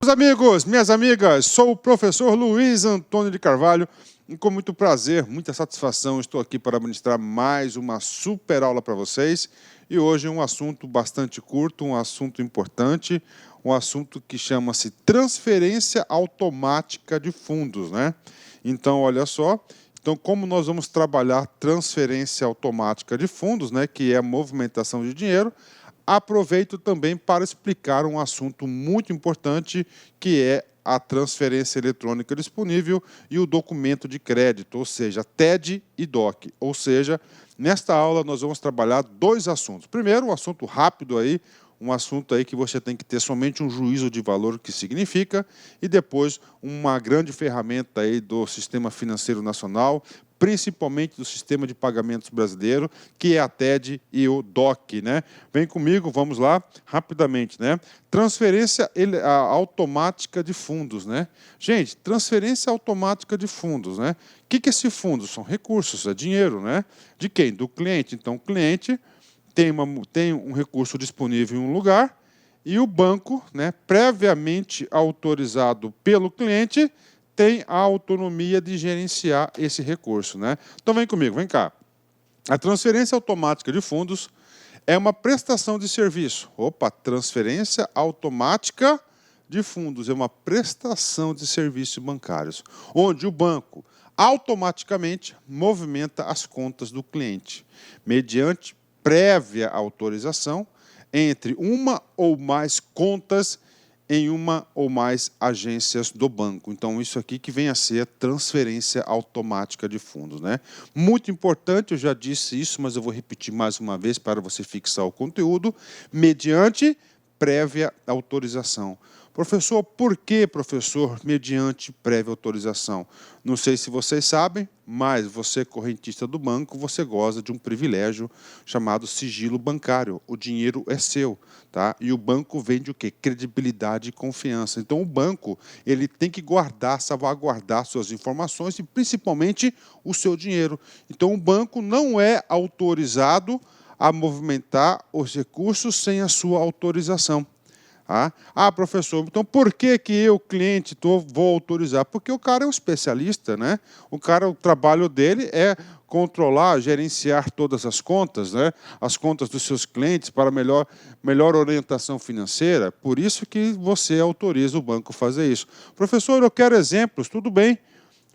Meus amigos, minhas amigas, sou o professor Luiz Antônio de Carvalho e com muito prazer, muita satisfação, estou aqui para ministrar mais uma super aula para vocês. E hoje um assunto bastante curto, um assunto importante, um assunto que chama-se transferência automática de fundos, né? Então, olha só, como nós vamos trabalhar transferência automática de fundos, né, que é a movimentação de dinheiro, aproveito também para explicar um assunto muito importante, que é a transferência eletrônica disponível e o documento de crédito, ou seja, TED e DOC. Ou seja, nesta aula nós vamos trabalhar dois assuntos. Primeiro, um assunto rápido aí, um assunto aí que você tem que ter somente um juízo de valor, que significa, e depois uma grande ferramenta aí do Sistema Financeiro Nacional, principalmente do sistema de pagamentos brasileiro, que é a TED e o DOC, né? Vem comigo, vamos lá, rapidamente, né? Transferência automática de fundos, né? Gente, transferência automática de fundos, né? O que é esse fundo? São recursos, é dinheiro, né? De quem? Do cliente. Então, o cliente tem um recurso disponível em um lugar e o banco, né, previamente autorizado pelo cliente, tem a autonomia de gerenciar esse recurso, né? Então vem comigo, vem cá. A transferência automática de fundos é uma prestação de serviço. Opa, transferência automática de fundos é uma prestação de serviços bancários, onde o banco automaticamente movimenta as contas do cliente, mediante prévia autorização entre uma ou mais contas em uma ou mais agências do banco. Então, isso aqui que vem a ser a transferência automática de fundos, né? Muito importante, eu já disse isso, mas eu vou repetir mais uma vez para você fixar o conteúdo, mediante prévia autorização. Professor, por que, professor, mediante prévia autorização? Não sei se vocês sabem, mas você, correntista do banco, você goza de um privilégio chamado sigilo bancário. O dinheiro é seu, tá? E o banco vende o quê? Credibilidade e confiança. Então, o banco ele tem que guardar, salvaguardar suas informações e, principalmente, o seu dinheiro. Então, o banco não é autorizado a movimentar os recursos sem a sua autorização. Ah, professor, então por que eu, cliente, vou autorizar? Porque o cara é um especialista, né? O trabalho dele é controlar, gerenciar todas as contas, né? As contas dos seus clientes para melhor orientação financeira. Por isso que você autoriza o banco a fazer isso. Professor, eu quero exemplos, tudo bem.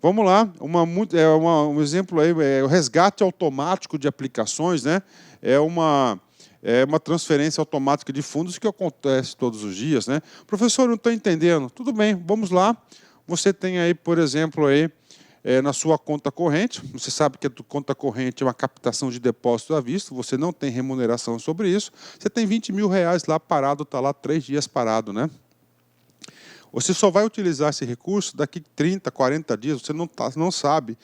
Vamos lá, um exemplo aí, é o resgate automático de aplicações, né? É uma transferência automática de fundos que acontece todos os dias, né? Professor, não estou entendendo. Tudo bem, vamos lá. Você tem aí, por exemplo, aí, na sua conta corrente, você sabe que a conta corrente é uma captação de depósito à vista, você não tem remuneração sobre isso, você tem 20 mil reais lá parado, está lá 3 dias parado, né? Você só vai utilizar esse recurso daqui 30, 40 dias, você não sabe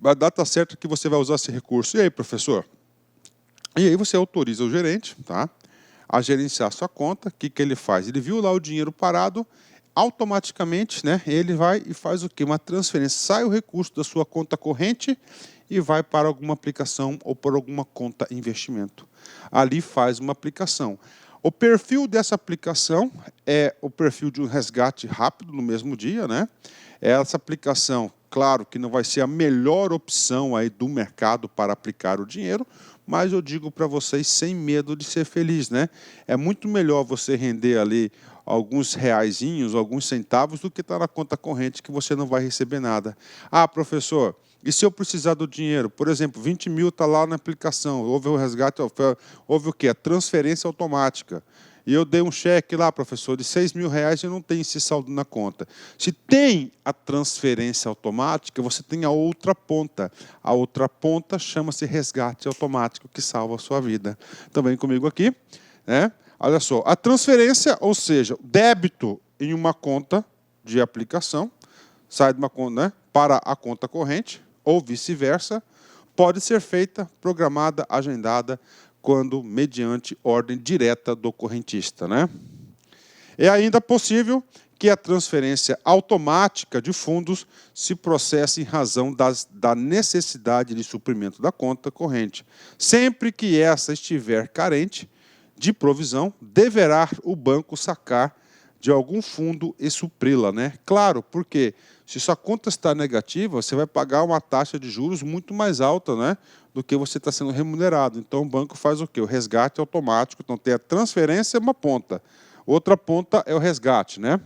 a data certa que você vai usar esse recurso. E aí, professor? E aí você autoriza o gerente, tá, a gerenciar a sua conta. O que ele faz? Ele viu lá o dinheiro parado, automaticamente, né, ele vai e faz o quê? Uma transferência. Sai o recurso da sua conta corrente e vai para alguma aplicação ou para alguma conta investimento. Ali faz uma aplicação. O perfil dessa aplicação é o perfil de um resgate rápido no mesmo dia, né? Essa aplicação, claro que não vai ser a melhor opção aí do mercado para aplicar o dinheiro, mas eu digo para vocês sem medo de ser feliz, né? É muito melhor você render ali alguns reaisinhos, alguns centavos, do que estar na conta corrente que você não vai receber nada. Ah, professor, e se eu precisar do dinheiro? Por exemplo, 20 mil está lá na aplicação, houve o resgate, houve o quê? A transferência automática. E eu dei um cheque lá, professor, de 6 mil reais e eu não tenho esse saldo na conta. Se tem a transferência automática, você tem a outra ponta. A outra ponta chama-se resgate automático, que salva a sua vida. Também comigo aqui, né? Olha só, a transferência, ou seja, débito em uma conta de aplicação, sai de uma conta, né, para a conta corrente, ou vice-versa, pode ser feita, programada, agendada, quando mediante ordem direta do correntista, né? É ainda possível que a transferência automática de fundos se processe em razão da necessidade de suprimento da conta corrente. Sempre que essa estiver carente de provisão, deverá o banco sacar de algum fundo e supri-la, né? Claro, porque se sua conta está negativa, você vai pagar uma taxa de juros muito mais alta, né, do que você está sendo remunerado. Então, o banco faz o quê? O resgate automático. Então, tem a transferência, uma ponta. Outra ponta é o resgate, né?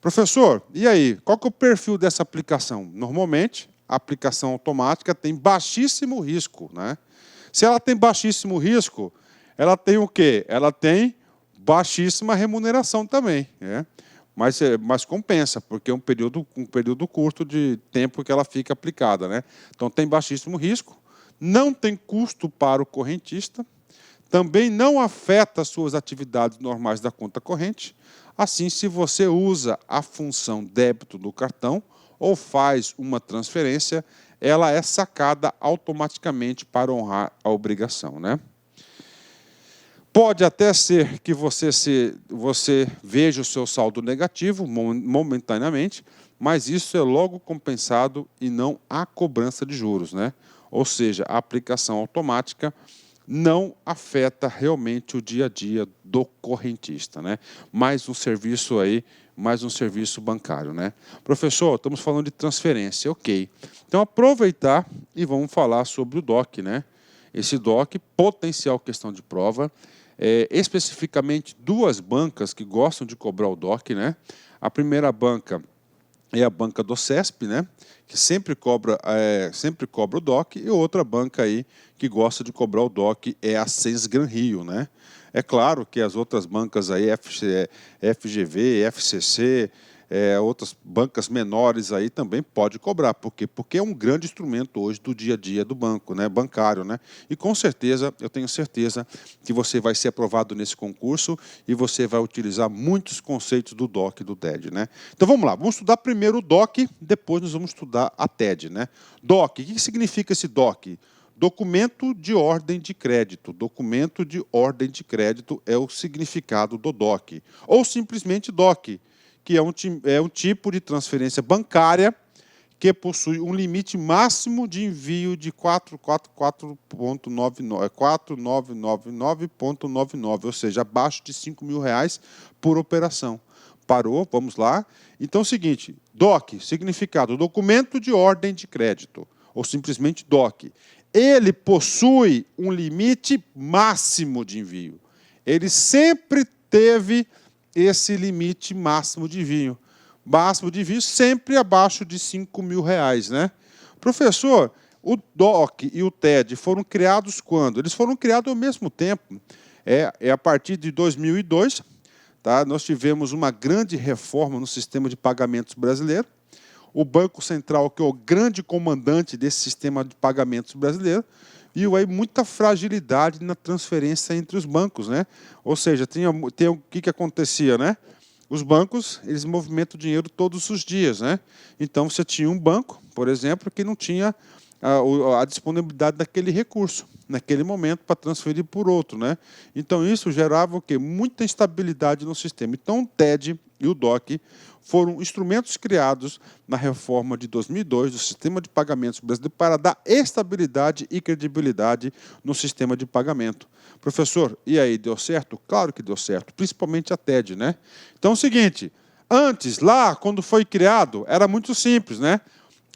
Professor, e aí? Qual que é o perfil dessa aplicação? Normalmente, a aplicação automática tem baixíssimo risco, né? Se ela tem baixíssimo risco, ela tem o quê? Ela tem baixíssima remuneração também, né? Mas compensa, porque é um período curto de tempo que ela fica aplicada, né? Então, tem baixíssimo risco, não tem custo para o correntista, também não afeta suas atividades normais da conta corrente. Assim, se você usa a função débito do cartão ou faz uma transferência, ela é sacada automaticamente para honrar a obrigação, né? Pode até ser que você veja o seu saldo negativo momentaneamente, mas isso é logo compensado e não há cobrança de juros, né? Ou seja, a aplicação automática não afeta realmente o dia a dia do correntista, né? Mais um serviço aí, mais um serviço bancário, né? Professor, estamos falando de transferência, ok. Então, aproveitar e vamos falar sobre o DOC, né? Esse DOC, potencial questão de prova, especificamente duas bancas que gostam de cobrar o DOC, né? A primeira banca é a banca do CESP, né? Que sempre cobra o DOC, e outra banca aí que gosta de cobrar o DOC é a Sensgran Rio, né? É claro que as outras bancas aí, FGV, FCC, outras bancas menores aí também pode cobrar. Por quê? Porque é um grande instrumento hoje do dia a dia do banco, né? Bancário, né? E com certeza, eu tenho certeza que você vai ser aprovado nesse concurso e você vai utilizar muitos conceitos do DOC e do TED, né? Então vamos lá, vamos estudar primeiro o DOC, depois nós vamos estudar a TED, né? DOC, o que significa esse DOC? Documento de ordem de crédito. Documento de ordem de crédito é o significado do DOC. Ou simplesmente DOC, que é um tipo de transferência bancária que possui um limite máximo de envio de 4.999.99, ou seja, abaixo de R$ 5.000 por operação. Parou? Vamos lá. Então, é o seguinte, DOC, significado, documento de ordem de crédito, ou simplesmente DOC. Ele possui um limite máximo de envio. Ele sempre teve esse limite máximo de envio. Máximo de envio sempre abaixo de R$ 5.000, né? Professor, o DOC e o TED foram criados quando? Eles foram criados ao mesmo tempo. É a partir de 2002, tá? Nós tivemos uma grande reforma no sistema de pagamentos brasileiro. O Banco Central, que é o grande comandante desse sistema de pagamentos brasileiro, viu aí muita fragilidade na transferência entre os bancos, né? Ou seja, o que acontecia, né? Os bancos, eles movimentam dinheiro todos os dias, né? Então, você tinha um banco, por exemplo, que não tinha a disponibilidade daquele recurso, naquele momento, para transferir por outro, né? Então, isso gerava o quê? Muita instabilidade no sistema. Então, o TED e o DOC foram instrumentos criados na reforma de 2002 do sistema de pagamentos brasileiro para dar estabilidade e credibilidade no sistema de pagamento. Professor, e aí, deu certo? Claro que deu certo, principalmente a TED, né? Então é o seguinte, antes, lá, quando foi criado, era muito simples, né?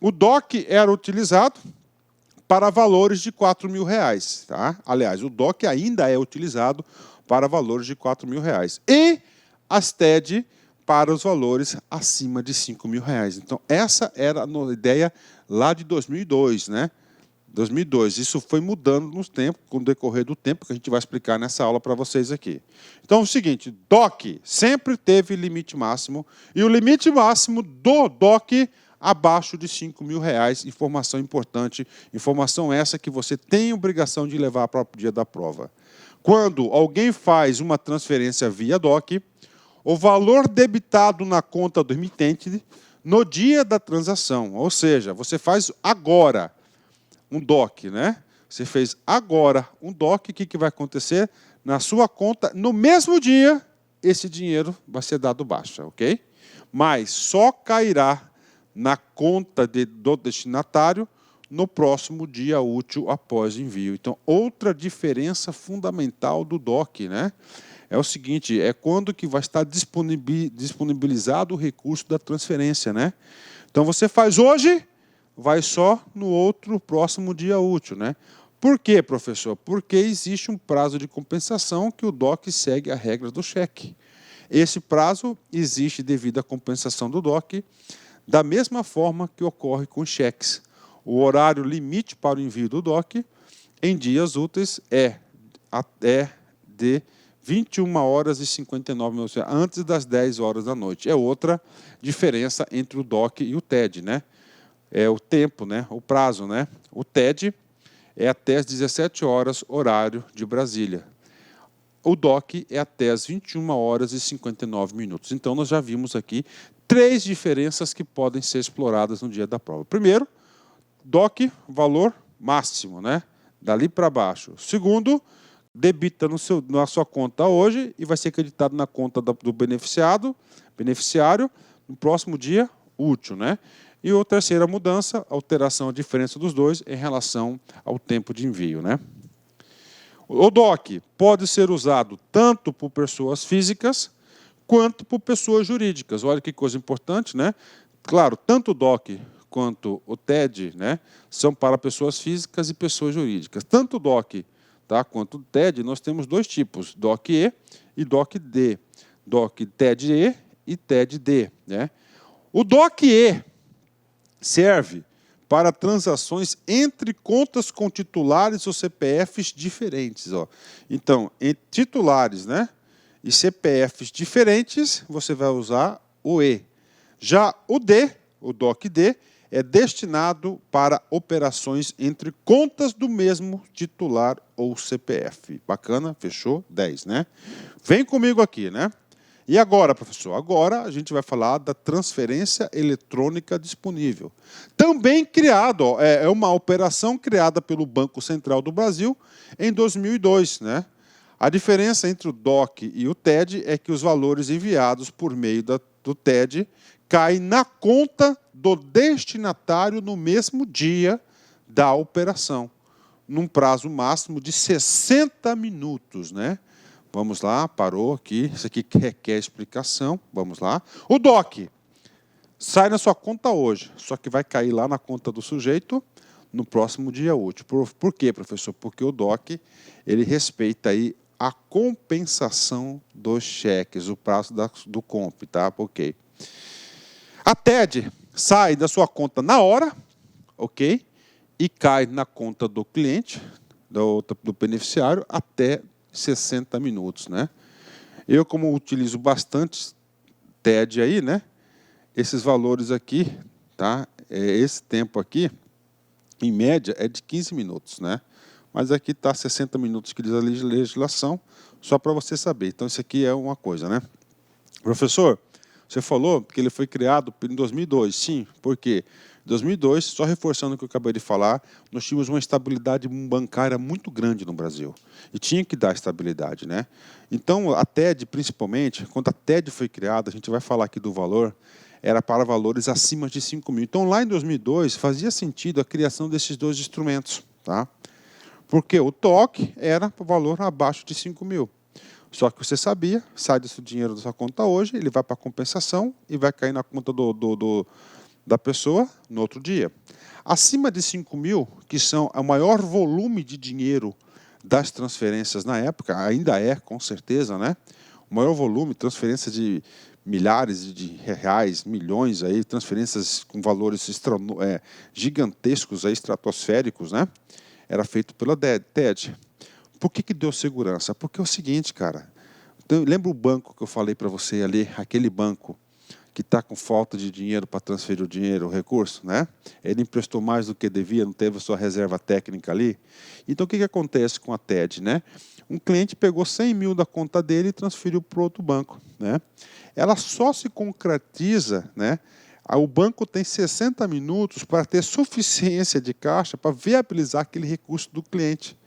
O DOC era utilizado para valores de R$ 4.000, tá? Aliás, o DOC ainda é utilizado para valores de R$ 4.000. E as TED para os valores acima de R$ 5.000. Então, essa era a ideia lá de 2002, né? 2002. Isso foi mudando no tempo, com o decorrer do tempo, que a gente vai explicar nessa aula para vocês aqui. Então, é o seguinte, DOC sempre teve limite máximo, e o limite máximo do DOC abaixo de R$ 5.000. Informação importante, informação essa que você tem obrigação de levar para o dia da prova. Quando alguém faz uma transferência via DOC, o valor debitado na conta do emitente no dia da transação, ou seja, você faz agora um DOC, né? Você fez agora um DOC, o que vai acontecer? Na sua conta, no mesmo dia, esse dinheiro vai ser dado baixa, ok? Mas só cairá na conta do destinatário no próximo dia útil após envio. Então, outra diferença fundamental do DOC, né? é o seguinte, é quando que vai estar disponibilizado o recurso da transferência, né? Então você faz hoje, vai só no outro próximo dia útil, né? Por quê, professor? Porque existe um prazo de compensação que o DOC segue a regra do cheque. Esse prazo existe devido à compensação do DOC, da mesma forma que ocorre com os cheques. O horário limite para o envio do DOC em dias úteis é de 21 horas e 59 minutos, antes das 10 horas da noite. É outra diferença entre o DOC e o TED, né? É o tempo, né? O prazo, né? O TED é até às 17 horas, horário de Brasília. O DOC é até às 21 horas e 59 minutos. Então, nós já vimos aqui 3 diferenças que podem ser exploradas no dia da prova. Primeiro, DOC, valor máximo, né? Dali para baixo. Segundo, debita na sua conta hoje e vai ser acreditado na conta do beneficiário no próximo dia útil, né? E a terceira mudança, alteração, a diferença dos dois em relação ao tempo de envio, né? O DOC pode ser usado tanto por pessoas físicas quanto por pessoas jurídicas. Olha que coisa importante, né? Claro, tanto o DOC quanto o TED, né, são para pessoas físicas e pessoas jurídicas. Tanto o DOC, tá, quanto o TED, nós temos 2 tipos, DOC-E e DOC-D. DOC TED-E e TED-D, né? O DOC-E serve para transações entre contas com titulares ou CPFs diferentes. Ó. Então, em titulares, né, e CPFs diferentes, você vai usar o E. Já o D, o DOC-D, é destinado para operações entre contas do mesmo titular ou CPF. Bacana? Fechou? 10, né? Vem comigo aqui, né? E agora, professor? Agora a gente vai falar da transferência eletrônica disponível. Também criado, ó, é uma operação criada pelo Banco Central do Brasil em 2002, né? A diferença entre o DOC e o TED é que os valores enviados por meio do TED caem na conta do destinatário no mesmo dia da operação, num prazo máximo de 60 minutos, né? Vamos lá, parou aqui, isso aqui requer explicação, vamos lá. O DOC sai na sua conta hoje, só que vai cair lá na conta do sujeito no próximo dia útil. Por quê, professor? Porque o DOC, ele respeita aí a compensação dos cheques, o prazo do comp, tá? Ok. A TED sai da sua conta na hora, ok? E cai na conta do cliente, do beneficiário, até 60 minutos, né? Eu, como utilizo bastante TED aí, né? Esses valores aqui, tá? Esse tempo aqui, em média, é de 15 minutos, né? Mas aqui está 60 minutos que diz a legislação, só para você saber. Então, isso aqui é uma coisa, né? Professor, você falou que ele foi criado em 2002. Sim, por quê? Em 2002, só reforçando o que eu acabei de falar, nós tínhamos uma estabilidade bancária muito grande no Brasil. E tinha que dar estabilidade, né? Então, a TED, principalmente, quando a TED foi criada, a gente vai falar aqui do valor, era para valores acima de 5 mil. Então, lá em 2002, fazia sentido a criação desses 2 instrumentos, tá? Porque o TOC era para valor abaixo de 5 mil. Só que você sabia, sai desse dinheiro da sua conta hoje, ele vai para a compensação e vai cair na conta da pessoa no outro dia. Acima de 5 mil, que são o maior volume de dinheiro das transferências na época, ainda é, com certeza, né? O maior volume, transferência de milhares de reais, milhões, aí, transferências com valores gigantescos, aí, estratosféricos, né? Era feito pela TED. Por que deu segurança? Porque é o seguinte, cara. Lembra o banco que eu falei para você ali, aquele banco que está com falta de dinheiro para transferir o dinheiro, o recurso, né? Ele emprestou mais do que devia, não teve a sua reserva técnica ali. Então, o que acontece com a TED, né? Um cliente pegou 100 mil da conta dele e transferiu para outro banco, né? Ela só se concretiza, né? O banco tem 60 minutos para ter suficiência de caixa para viabilizar aquele recurso do cliente.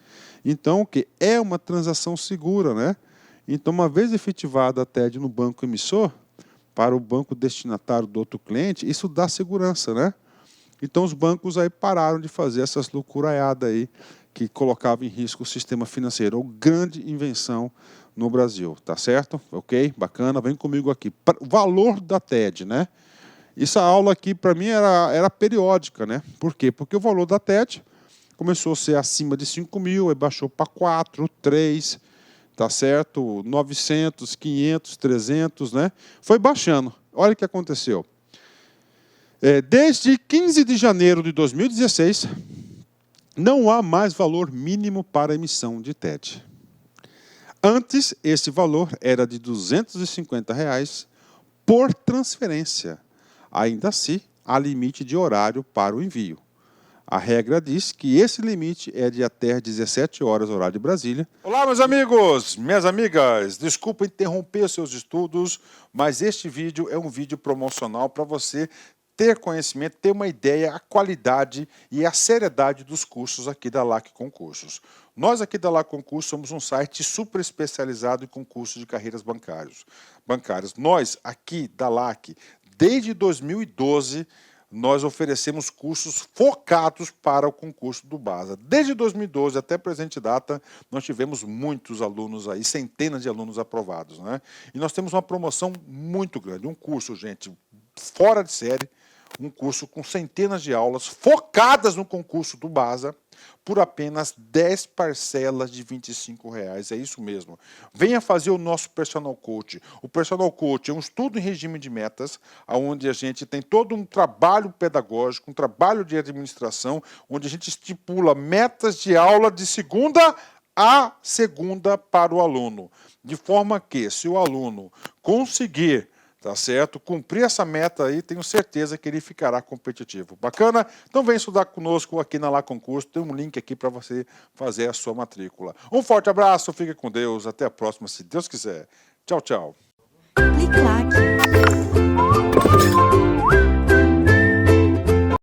Então, o que é uma transação segura, né? Então, uma vez efetivada a TED no banco emissor, para o banco destinatário do outro cliente, isso dá segurança, né? Então, os bancos aí pararam de fazer essas loucuraiadas aí, que colocava em risco o sistema financeiro. Ou grande invenção no Brasil, tá certo? Ok? Bacana, vem comigo aqui. O valor da TED, né? Essa aula aqui, para mim, era periódica, né? Por quê? Porque o valor da TED começou a ser acima de 5 mil, aí baixou para 4, 3, tá certo? 900, 500, 300, né? Foi baixando. Olha o que aconteceu. Desde 15 de janeiro de 2016, não há mais valor mínimo para emissão de TED. Antes, esse valor era de R$ 250 por transferência. Ainda assim, há limite de horário para o envio. A regra diz que esse limite é de até 17 horas, horário de Brasília. Olá, meus amigos, minhas amigas. Desculpa interromper seus estudos, mas este vídeo é um vídeo promocional para você ter conhecimento, ter uma ideia, a qualidade e a seriedade dos cursos aqui da LAC Concursos. Nós aqui da LAC Concursos somos um site super especializado em concursos de carreiras bancárias. Nós aqui da LAC, desde 2012, nós oferecemos cursos focados para o concurso do BASA. Desde 2012 até a presente data, nós tivemos muitos alunos aí, centenas de alunos aprovados, né? E nós temos uma promoção muito grande, um curso, gente, fora de série, um curso com centenas de aulas focadas no concurso do BASA, por apenas 10 parcelas de R$ 25. É isso mesmo. Venha fazer o nosso Personal Coach. O Personal Coach é um estudo em regime de metas, onde a gente tem todo um trabalho pedagógico, um trabalho de administração, onde a gente estipula metas de aula de segunda a segunda para o aluno. De forma que, se o aluno conseguir, tá certo, cumprir essa meta aí, tenho certeza que ele ficará competitivo. Bacana? Então vem estudar conosco aqui na LAC Concurso, tem um link aqui para você fazer a sua matrícula. Um forte abraço, fique com Deus, até a próxima, se Deus quiser. Tchau, tchau. Clique lá.